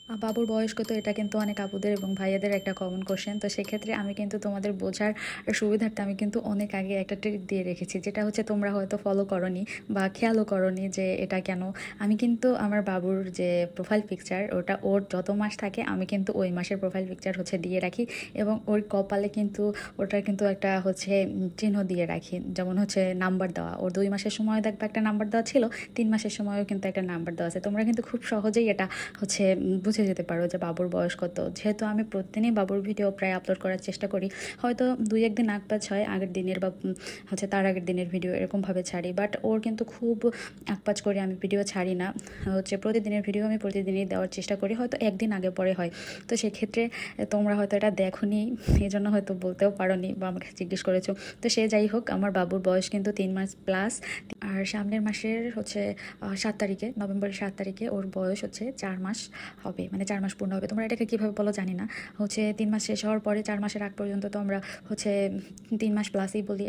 বাবুর বয়স কত, এটা কিন্তু অনেক আপুদের এবং ভাইয়াদের একটা কমন কোশ্চেন। তো সেক্ষেত্রে আমি কিন্তু তোমাদের বোঝার সুবিধার্থে আমি কিন্তু অনেক আগে একটা ট্রিক দিয়ে রেখেছি, যেটা হচ্ছে তোমরা হয়তো ফলো করনি বা খেয়ালও করনি যে এটা কেন। আমি কিন্তু আমার বাবুর যে প্রোফাইল পিকচার, ওটা ওর যত মাস থাকে আমি কিন্তু ওই মাসের প্রোফাইল পিকচার হচ্ছে দিয়ে রাখি, এবং ওর কপালে কিন্তু ওটার কিন্তু একটা হচ্ছে চিহ্ন দিয়ে রাখি, যেমন হচ্ছে নাম্বার দেওয়া। ওর 2 মাসের সময় দেখবে একটা নাম্বার দেওয়া ছিল, 3 মাসের সময়ও কিন্তু একটা নাম্বার দেওয়া আছে। তোমরা কিন্তু খুব সহজেই এটা হচ্ছে বুঝে যেতে পারো যে বাবুর বয়স কত। যেহেতু আমি প্রতিদিনই বাবুর ভিডিও প্রায় আপলোড করার চেষ্টা করি, হয়তো 2-1 দিন আগ-পাছ হয়, আগের দিনের বা হচ্ছে তার আগের দিনের ভিডিও এরকমভাবে ছাড়ি, বাট ওর কিন্তু খুব আগ-পাছ করে আমি ভিডিও ছাড়ি না। হচ্ছে প্রতিদিনের ভিডিও আমি প্রতিদিনই দেওয়ার চেষ্টা করি, হয়তো একদিন আগে পরে হয়। তো সেক্ষেত্রে তোমরা হয়তো এটা দেখোনি, এই জন্য হয়তো বলতেও পারোনি বা আমাকে জিজ্ঞেস করেছো। তো সে যাই হোক, আমার বাবুর বয়স কিন্তু 3 মাস প্লাস। আর সামনের মাসের হচ্ছে 7 তারিখে, নভেম্বরের 7 তারিখে ওর বয়স হচ্ছে 4 মাস হবে, মানে 4 মাস পূর্ণ হবে। তোমরা এটাকে কীভাবে বলো জানি না, হচ্ছে 3 মাস শেষ হওয়ার পরে 4 মাসের আগ পর্যন্ত তো আমরা হচ্ছে 3 মাস প্লাসই বলি।